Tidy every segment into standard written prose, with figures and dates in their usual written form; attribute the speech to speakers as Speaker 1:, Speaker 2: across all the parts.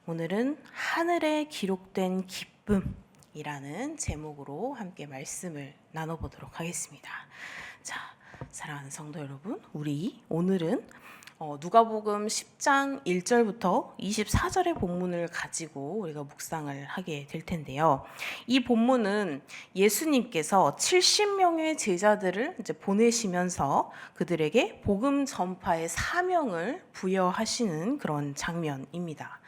Speaker 1: 오늘은 하늘에 기록된 기쁨이라는 제목으로 함께 말씀을 나눠보도록 하겠습니다. 자, 사랑하는 성도 여러분, 우리 오늘은 누가복음 10장 1절부터 24절의 본문을 가지고 우리가 묵상을 하게 될 텐데요. 이 본문은 예수님께서 70명의 제자들을 이제 보내시면서 그들에게 복음 전파의 사명을 부여하시는 그런 장면입니다.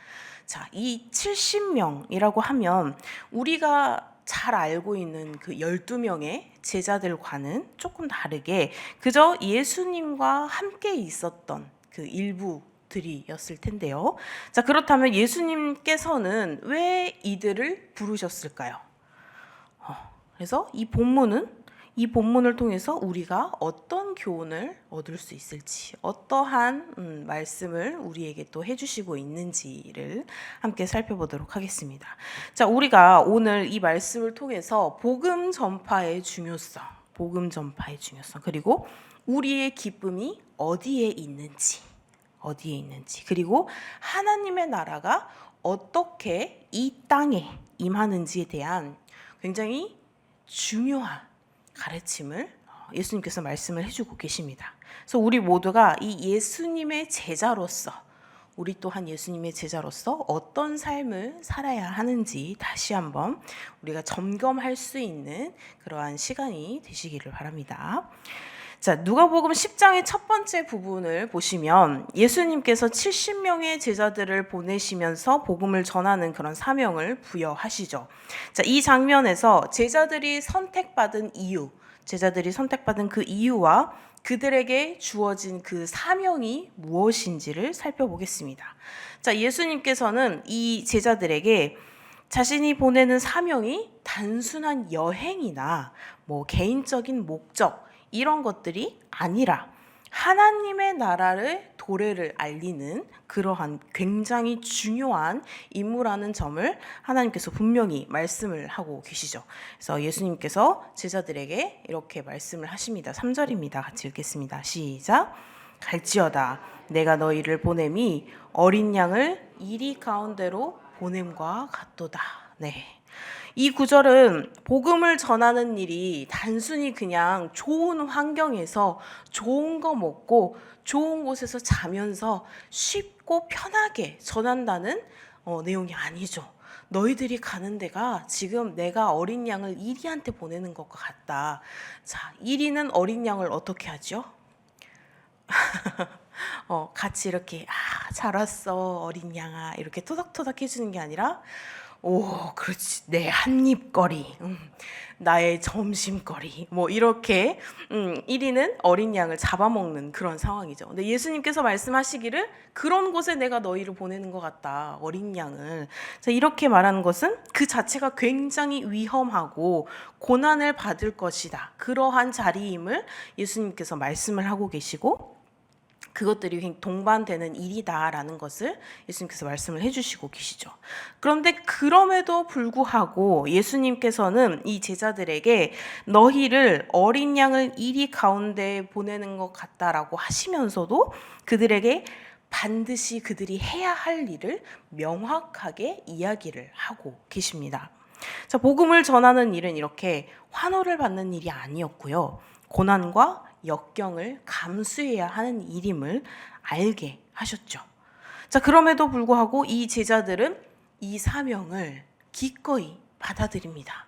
Speaker 1: 자, 이 70명이라고 하면 우리가 잘 알고 있는 그 12명의 제자들과는 조금 다르게 그저 예수님과 함께 있었던 그 일부들이었을 텐데요. 자, 그렇다면 예수님께서는 왜 이들을 부르셨을까요? 그래서 이 본문을 통해서 우리가 어떤 교훈을 얻을 수 있을지, 어떠한 말씀을 우리에게 또 해주시고 있는지를 함께 살펴보도록 하겠습니다. 자, 우리가 오늘 이 말씀을 통해서 복음 전파의 중요성, 그리고 우리의 기쁨이 어디에 있는지, 그리고 하나님의 나라가 어떻게 이 땅에 임하는지에 대한 굉장히 중요한 가르침을 예수님께서 말씀을 해주고 계십니다. 그래서 우리 모두가 이 예수님의 제자로서, 우리 또한 예수님의 제자로서 어떤 삶을 살아야 하는지 다시 한번 우리가 점검할 수 있는 그러한 시간이 되시기를 바랍니다. 자, 누가복음 10장의 첫 번째 부분을 보시면 예수님께서 70명의 제자들을 보내시면서 복음을 전하는 그런 사명을 부여하시죠. 자, 이 장면에서 제자들이 선택받은 그 이유와 그들에게 주어진 그 사명이 무엇인지를 살펴보겠습니다. 자, 예수님께서는 이 제자들에게 자신이 보내는 사명이 단순한 여행이나 개인적인 목적 이런 것들이 아니라 하나님의 나라를 도래를 알리는 그러한 굉장히 중요한 임무라는 점을 하나님께서 분명히 말씀을 하고 계시죠. 그래서 예수님께서 제자들에게 이렇게 말씀을 하십니다. 3절입니다. 같이 읽겠습니다. 시작. 갈지어다 내가 너희를 보냄이 어린 양을 이리 가운데로 보냄과 같도다. 네. 이 구절은 복음을 전하는 일이 단순히 그냥 좋은 환경에서 좋은 거 먹고 좋은 곳에서 자면서 쉽고 편하게 전한다는 내용이 아니죠. 너희들이 가는 데가 지금 내가 어린 양을 이리한테 보내는 것과 같다. 자, 이리는 어린 양을 어떻게 하죠? 같이 이렇게 잘 왔어 어린 양아 이렇게 토닥토닥 해주는 게 아니라 오, 그렇지. 내 한입거리, 나의 점심거리, 이렇게 1위는 어린 양을 잡아먹는 그런 상황이죠. 근데 예수님께서 말씀하시기를 그런 곳에 내가 너희를 보내는 것 같다, 어린 양을. 자, 이렇게 말하는 것은 그 자체가 굉장히 위험하고 고난을 받을 것이다. 그러한 자리임을 예수님께서 말씀을 하고 계시고 그것들이 동반되는 일이다라는 것을 예수님께서 말씀을 해주시고 계시죠. 그런데 그럼에도 불구하고 예수님께서는 이 제자들에게 너희를 어린 양을 이리 가운데 보내는 것 같다라고 하시면서도 그들에게 반드시 그들이 해야 할 일을 명확하게 이야기를 하고 계십니다. 자, 복음을 전하는 일은 이렇게 환호를 받는 일이 아니었고요. 고난과 역경을 감수해야 하는 일임을 알게 하셨죠. 자, 그럼에도 불구하고 이 제자들은 이 사명을 기꺼이 받아들입니다.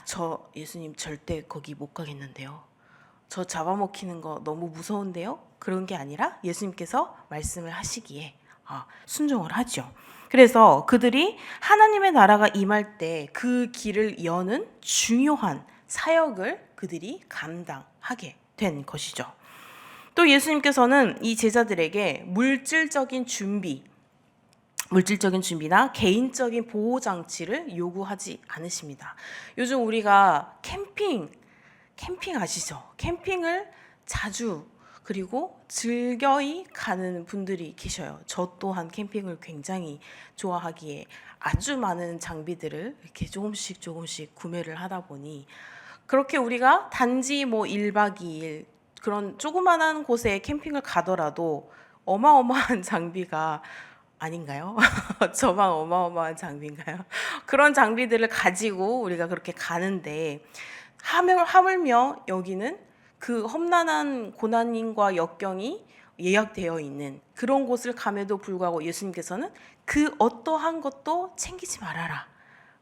Speaker 1: 저 예수님 절대 거기 못 가겠는데요. 저 잡아먹히는 거 너무 무서운데요. 그런 게 아니라 예수님께서 말씀을 하시기에 순종을 하죠. 그래서 그들이 하나님의 나라가 임할 때 그 길을 여는 중요한 사역을 그들이 감당하게 된 것이죠. 또 예수님께서는 이 제자들에게 물질적인 준비나 개인적인 보호 장치를 요구하지 않으십니다. 요즘 우리가 캠핑 아시죠? 캠핑을 자주 그리고 즐겨이 가는 분들이 계셔요. 저 또한 캠핑을 굉장히 좋아하기에 아주 많은 장비들을 이렇게 조금씩 구매를 하다 보니 그렇게 우리가 단지 1박 2일 그런 조그만한 곳에 캠핑을 가더라도 어마어마한 장비가 아닌가요? 저만 어마어마한 장비인가요? 그런 장비들을 가지고 우리가 그렇게 가는데 하물며 여기는 그 험난한 고난과 역경이 예약되어 있는 그런 곳을 감에도 불구하고 예수님께서는 그 어떠한 것도 챙기지 말아라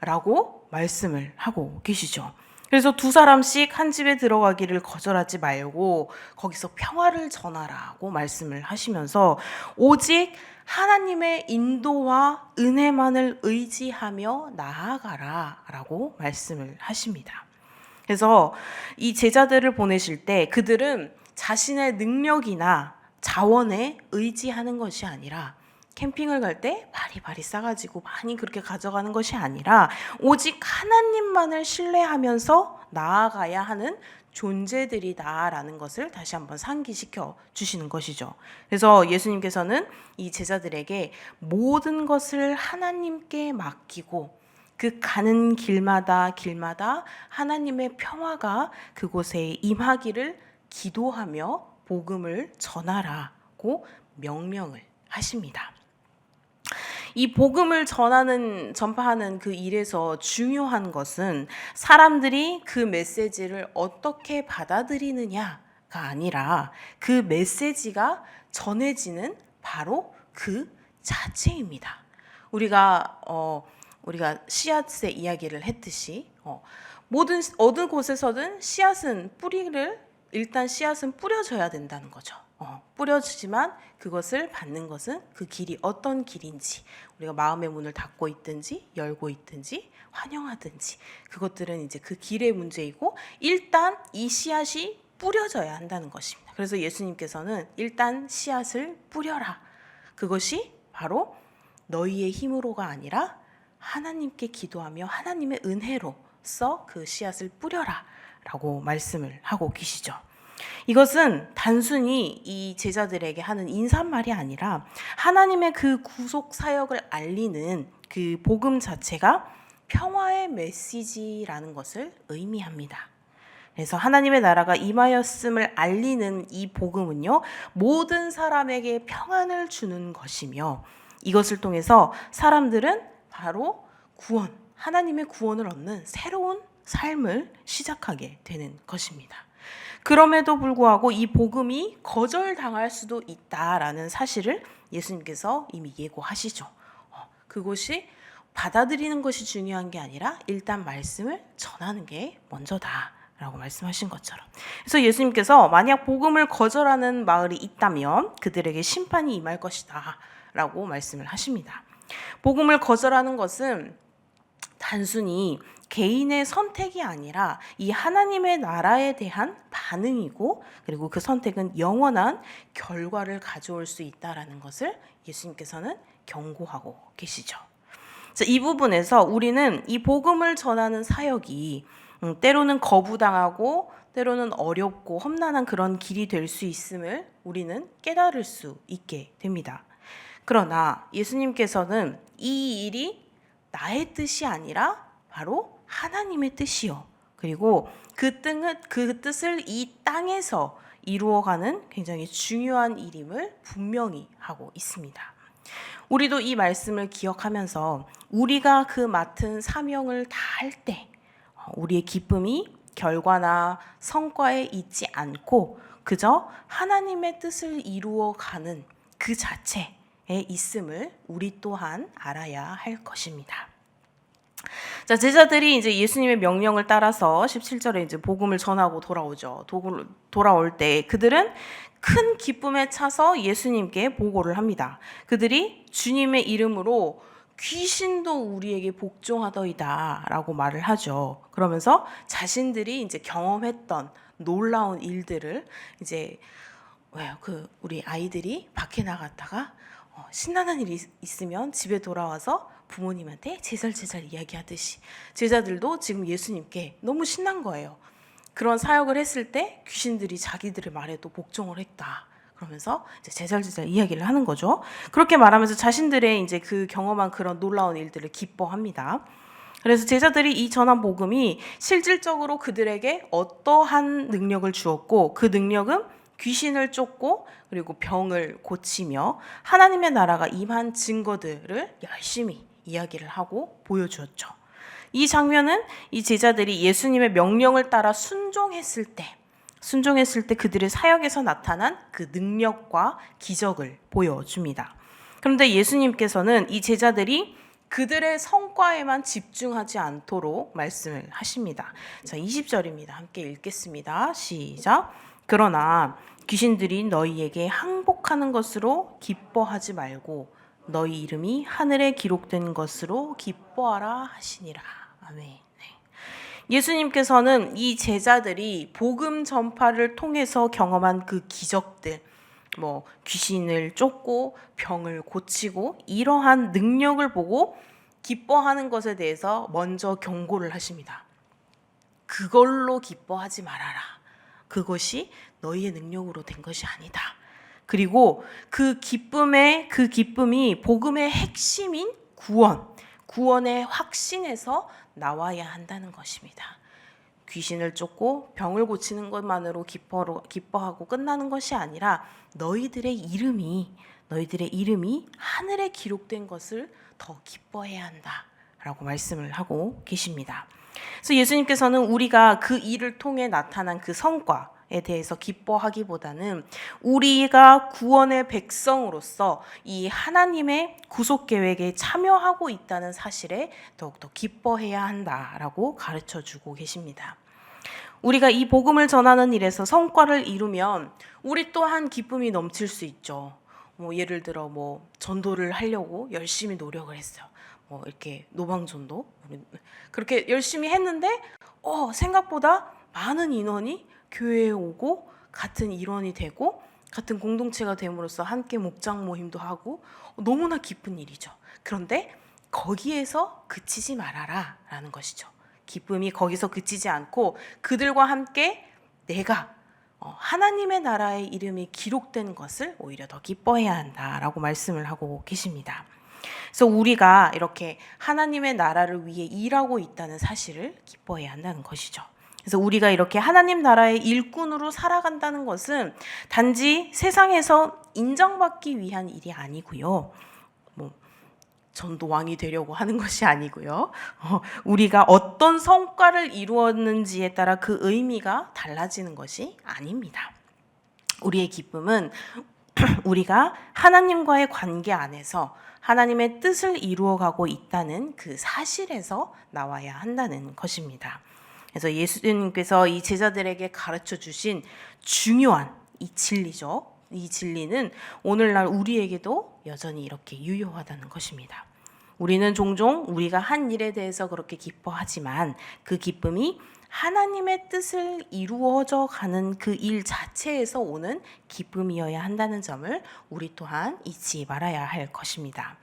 Speaker 1: 라고 말씀을 하고 계시죠. 그래서 두 사람씩 한 집에 들어가기를 거절하지 말고 거기서 평화를 전하라고 말씀을 하시면서 오직 하나님의 인도와 은혜만을 의지하며 나아가라 라고 말씀을 하십니다. 그래서 이 제자들을 보내실 때 그들은 자신의 능력이나 자원에 의지하는 것이 아니라 캠핑을 갈 때 바리바리 싸가지고 많이 그렇게 가져가는 것이 아니라 오직 하나님만을 신뢰하면서 나아가야 하는 존재들이다라는 것을 다시 한번 상기시켜 주시는 것이죠. 그래서 예수님께서는 이 제자들에게 모든 것을 하나님께 맡기고 그 가는 길마다 하나님의 평화가 그곳에 임하기를 기도하며 복음을 전하라고 명령을 하십니다. 이 복음을 전파하는 그 일에서 중요한 것은 사람들이 그 메시지를 어떻게 받아들이느냐가 아니라 그 메시지가 전해지는 바로 그 자체입니다. 우리가 씨앗의 이야기를 했듯이 모든 어느 곳에서든 씨앗은 뿌려져야 된다는 거죠. 뿌려지지만 그것을 받는 것은 그 길이 어떤 길인지 우리가 마음의 문을 닫고 있든지 열고 있든지 환영하든지 그것들은 이제 그 길의 문제이고 일단 이 씨앗이 뿌려져야 한다는 것입니다. 그래서 예수님께서는 일단 씨앗을 뿌려라. 그것이 바로 너희의 힘으로가 아니라 하나님께 기도하며 하나님의 은혜로서 그 씨앗을 뿌려라 라고 말씀을 하고 계시죠. 이것은 단순히 이 제자들에게 하는 인사말이 아니라 하나님의 그 구속 사역을 알리는 그 복음 자체가 평화의 메시지라는 것을 의미합니다. 그래서 하나님의 나라가 임하였음을 알리는 이 복음은요, 모든 사람에게 평안을 주는 것이며 이것을 통해서 사람들은 바로 하나님의 구원을 얻는 새로운 삶을 시작하게 되는 것입니다. 그럼에도 불구하고 이 복음이 거절당할 수도 있다라는 사실을 예수님께서 이미 예고하시죠. 그것이 받아들이는 것이 중요한 게 아니라 일단 말씀을 전하는 게 먼저다라고 말씀하신 것처럼. 그래서 예수님께서 만약 복음을 거절하는 마을이 있다면 그들에게 심판이 임할 것이다 라고 말씀을 하십니다. 복음을 거절하는 것은 단순히 개인의 선택이 아니라 이 하나님의 나라에 대한 반응이고 그리고 그 선택은 영원한 결과를 가져올 수 있다라는 것을 예수님께서는 경고하고 계시죠. 이 부분에서 우리는 이 복음을 전하는 사역이 때로는 거부당하고 때로는 어렵고 험난한 그런 길이 될 수 있음을 우리는 깨달을 수 있게 됩니다. 그러나 예수님께서는 이 일이 나의 뜻이 아니라 바로 하나님의 뜻이요. 그리고 그 뜻을 이 땅에서 이루어가는 굉장히 중요한 일임을 분명히 하고 있습니다. 우리도 이 말씀을 기억하면서 우리가 그 맡은 사명을 다할 때 우리의 기쁨이 결과나 성과에 있지 않고 그저 하나님의 뜻을 이루어가는 그 자체에 있음을 우리 또한 알아야 할 것입니다. 자, 제자들이 이제 예수님의 명령을 따라서 17절에 이제 복음을 전하고 돌아오죠. 돌아올 때 그들은 큰 기쁨에 차서 예수님께 보고를 합니다. 그들이 주님의 이름으로 귀신도 우리에게 복종하더이다라고 말을 하죠. 그러면서 자신들이 이제 경험했던 놀라운 일들을 이제 우리 아이들이 밖에 나갔다가 신나는 일이 있으면 집에 돌아와서 부모님한테 제잘제잘 이야기하듯이 제자들도 지금 예수님께 너무 신난 거예요. 그런 사역을 했을 때 귀신들이 자기들의 말에도 복종을 했다. 그러면서 이제 제잘제잘 이야기를 하는 거죠. 그렇게 말하면서 자신들의 이제 그 경험한 그런 놀라운 일들을 기뻐합니다. 그래서 제자들이 이 전한 복음이 실질적으로 그들에게 어떠한 능력을 주었고 그 능력은 귀신을 쫓고 그리고 병을 고치며 하나님의 나라가 임한 증거들을 열심히 이야기를 하고 보여주었죠. 이 장면은 이 제자들이 예수님의 명령을 따라 순종했을 때 그들의 사역에서 나타난 그 능력과 기적을 보여줍니다. 그런데 예수님께서는 이 제자들이 그들의 성과에만 집중하지 않도록 말씀을 하십니다. 자, 20절입니다. 함께 읽겠습니다. 시작. 그러나 귀신들이 너희에게 항복하는 것으로 기뻐하지 말고 너희 이름이 하늘에 기록된 것으로 기뻐하라 하시니라. 아멘. 예수님께서는 이 제자들이 복음 전파를 통해서 경험한 그 기적들, 귀신을 쫓고 병을 고치고 이러한 능력을 보고 기뻐하는 것에 대해서 먼저 경고를 하십니다. 그걸로 기뻐하지 말아라. 그것이 너희의 능력으로 된 것이 아니다. 그리고 그 기쁨이 복음의 핵심인 구원의 확신에서 나와야 한다는 것입니다. 귀신을 쫓고 병을 고치는 것만으로 기뻐하고 끝나는 것이 아니라 너희들의 이름이 하늘에 기록된 것을 더 기뻐해야 한다라고 말씀을 하고 계십니다. 그래서 예수님께서는 우리가 그 일을 통해 나타난 그 성과에 대해서 기뻐하기보다는 우리가 구원의 백성으로서 이 하나님의 구속 계획에 참여하고 있다는 사실에 더욱더 기뻐해야 한다라고 가르쳐 주고 계십니다. 우리가 이 복음을 전하는 일에서 성과를 이루면 우리 또한 기쁨이 넘칠 수 있죠. 예를 들어 전도를 하려고 열심히 노력을 했어요. 이렇게 노방전도 그렇게 열심히 했는데 생각보다 많은 인원이 교회에 오고 같은 일원이 되고 같은 공동체가 됨으로써 함께 목장 모임도 하고 너무나 기쁜 일이죠. 그런데 거기에서 그치지 말아라 라는 것이죠. 기쁨이 거기서 그치지 않고 그들과 함께 내가 하나님의 나라의 이름이 기록된 것을 오히려 더 기뻐해야 한다라고 말씀을 하고 계십니다. 그래서 우리가 이렇게 하나님의 나라를 위해 일하고 있다는 사실을 기뻐해야 한다는 것이죠. 그래서 우리가 이렇게 하나님 나라의 일꾼으로 살아간다는 것은 단지 세상에서 인정받기 위한 일이 아니고요. 전도왕이 되려고 하는 것이 아니고요. 우리가 어떤 성과를 이루었는지에 따라 그 의미가 달라지는 것이 아닙니다. 우리의 기쁨은 우리가 하나님과의 관계 안에서 하나님의 뜻을 이루어가고 있다는 그 사실에서 나와야 한다는 것입니다. 그래서 예수님께서 이 제자들에게 가르쳐 주신 중요한 이 진리죠. 이 진리는 오늘날 우리에게도 여전히 이렇게 유효하다는 것입니다. 우리는 종종 우리가 한 일에 대해서 그렇게 기뻐하지만 그 기쁨이 하나님의 뜻을 이루어져 가는 그 일 자체에서 오는 기쁨이어야 한다는 점을 우리 또한 잊지 말아야 할 것입니다.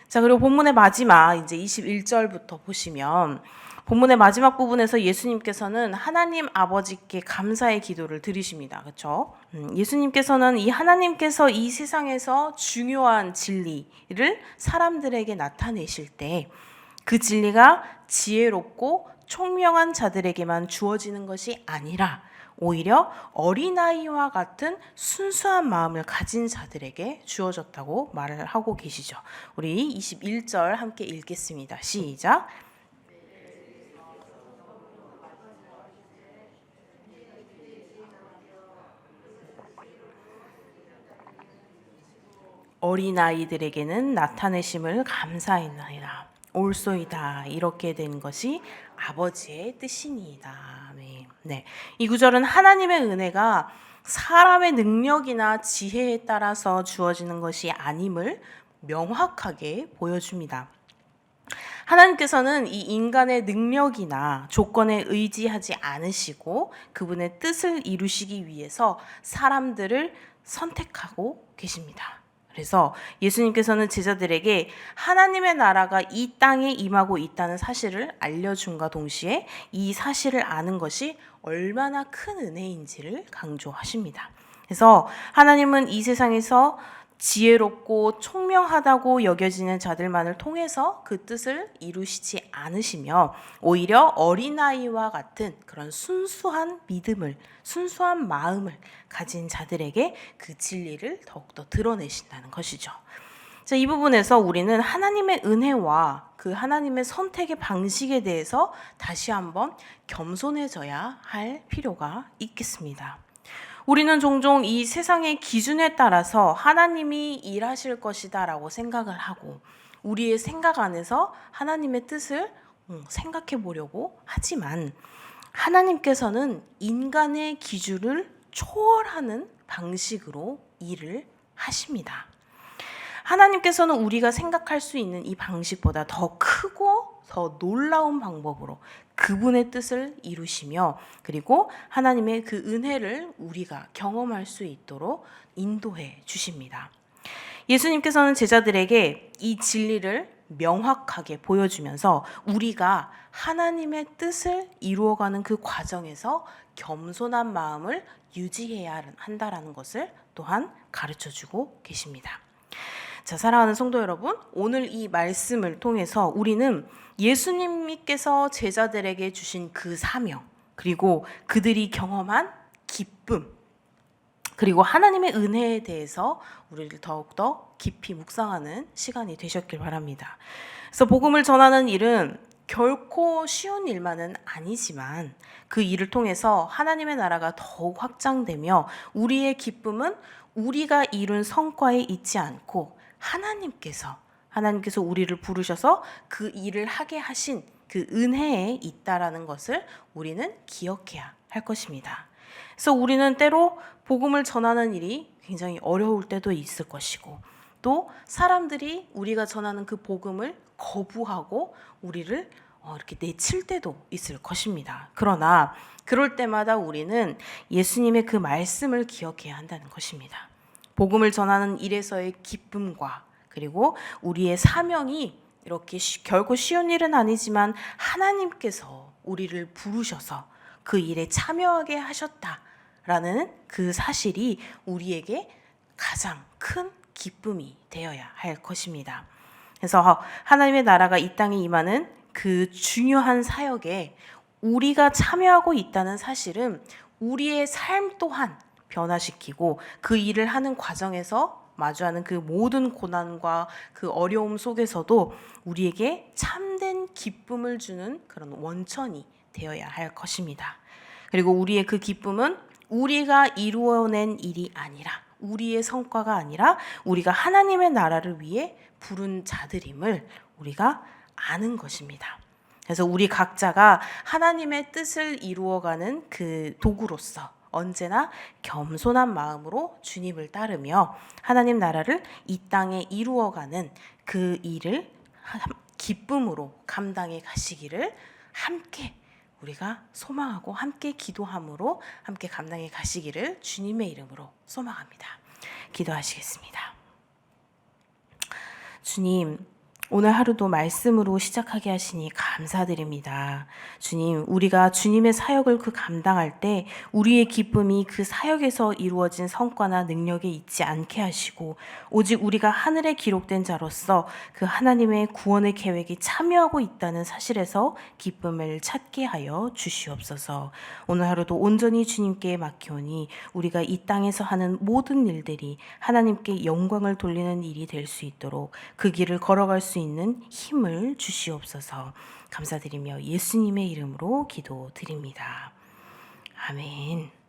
Speaker 1: 자, 그리고 본문의 마지막 이제 21절부터 보시면 본문의 마지막 부분에서 예수님께서는 하나님 아버지께 감사의 기도를 드리십니다. 그렇죠? 예수님께서는 이 하나님께서 이 세상에서 중요한 진리를 사람들에게 나타내실 때 그 진리가 지혜롭고 총명한 자들에게만 주어지는 것이 아니라 오히려 어린아이와 같은 순수한 마음을 가진 자들에게 주어졌다고 말을 하고 계시죠. 우리 21절 함께 읽겠습니다. 시작. 어린아이들에게는 나타내심을 감사하나이다. 올소이다. 이렇게 된 것이 아버지의 뜻이니이다. 네. 이 구절은 하나님의 은혜가 사람의 능력이나 지혜에 따라서 주어지는 것이 아님을 명확하게 보여줍니다. 하나님께서는 이 인간의 능력이나 조건에 의지하지 않으시고 그분의 뜻을 이루시기 위해서 사람들을 선택하고 계십니다. 그래서 예수님께서는 제자들에게 하나님의 나라가 이 땅에 임하고 있다는 사실을 알려줌과 동시에 이 사실을 아는 것이 얼마나 큰 은혜인지를 강조하십니다. 그래서 하나님은 이 세상에서 지혜롭고 총명하다고 여겨지는 자들만을 통해서 그 뜻을 이루시지 않으시며 오히려 어린아이와 같은 그런 순수한 믿음을, 순수한 마음을 가진 자들에게 그 진리를 더욱더 드러내신다는 것이죠. 자, 이 부분에서 우리는 하나님의 은혜와 그 하나님의 선택의 방식에 대해서 다시 한번 겸손해져야 할 필요가 있겠습니다. 우리는 종종 이 세상의 기준에 따라서 하나님이 일하실 것이다 라고 생각을 하고 우리의 생각 안에서 하나님의 뜻을 생각해 보려고 하지만 하나님께서는 인간의 기준을 초월하는 방식으로 일을 하십니다. 하나님께서는 우리가 생각할 수 있는 이 방식보다 더 크고 더 놀라운 방법으로 그분의 뜻을 이루시며 그리고 하나님의 그 은혜를 우리가 경험할 수 있도록 인도해 주십니다. 예수님께서는 제자들에게 이 진리를 명확하게 보여주면서 우리가 하나님의 뜻을 이루어가는 그 과정에서 겸손한 마음을 유지해야 한다라는 것을 또한 가르쳐주고 계십니다. 자, 사랑하는 성도 여러분, 오늘 이 말씀을 통해서 우리는 예수님께서 제자들에게 주신 그 사명, 그리고 그들이 경험한 기쁨, 그리고 하나님의 은혜에 대해서 우리를 더욱더 깊이 묵상하는 시간이 되셨길 바랍니다. 그래서 복음을 전하는 일은 결코 쉬운 일만은 아니지만 그 일을 통해서 하나님의 나라가 더욱 확장되며 우리의 기쁨은 우리가 이룬 성과에 있지 않고 하나님께서 우리를 부르셔서 그 일을 하게 하신 그 은혜에 있다라는 것을 우리는 기억해야 할 것입니다. 그래서 우리는 때로 복음을 전하는 일이 굉장히 어려울 때도 있을 것이고 또 사람들이 우리가 전하는 그 복음을 거부하고 우리를 이렇게 내칠 때도 있을 것입니다. 그러나 그럴 때마다 우리는 예수님의 그 말씀을 기억해야 한다는 것입니다. 복음을 전하는 일에서의 기쁨과 그리고 우리의 사명이 이렇게 결코 쉬운 일은 아니지만 하나님께서 우리를 부르셔서 그 일에 참여하게 하셨다라는 그 사실이 우리에게 가장 큰 기쁨이 되어야 할 것입니다. 그래서 하나님의 나라가 이 땅에 임하는 그 중요한 사역에 우리가 참여하고 있다는 사실은 우리의 삶 또한 변화시키고 그 일을 하는 과정에서 마주하는 그 모든 고난과 그 어려움 속에서도 우리에게 참된 기쁨을 주는 그런 원천이 되어야 할 것입니다. 그리고 우리의 그 기쁨은 우리가 이루어낸 일이 아니라 우리의 성과가 아니라 우리가 하나님의 나라를 위해 부른 자들임을 우리가 아는 것입니다. 그래서 우리 각자가 하나님의 뜻을 이루어가는 그 도구로서 언제나 겸손한 마음으로 주님을 따르며 하나님 나라를 이 땅에 이루어가는 그 일을 기쁨으로 감당해 가시기를 함께 우리가 소망하고 함께 기도함으로 함께 감당해 가시기를 주님의 이름으로 소망합니다. 기도하시겠습니다. 주님, 오늘 하루도 말씀으로 시작하게 하시니 감사드립니다. 주님, 우리가 주님의 사역을 감당할 때 우리의 기쁨이 그 사역에서 이루어진 성과나 능력에 있지 않게 하시고 오직 우리가 하늘에 기록된 자로서 그 하나님의 구원의 계획에 참여하고 있다는 사실에서 기쁨을 찾게 하여 주시옵소서. 오늘 하루도 온전히 주님께 맡기오니 우리가 이 땅에서 하는 모든 일들이 하나님께 영광을 돌리는 일이 될 수 있도록 그 길을 걸어갈 수 있는 힘을 주시옵소서. 감사드리며 예수님의 이름으로 기도드립니다. 아멘.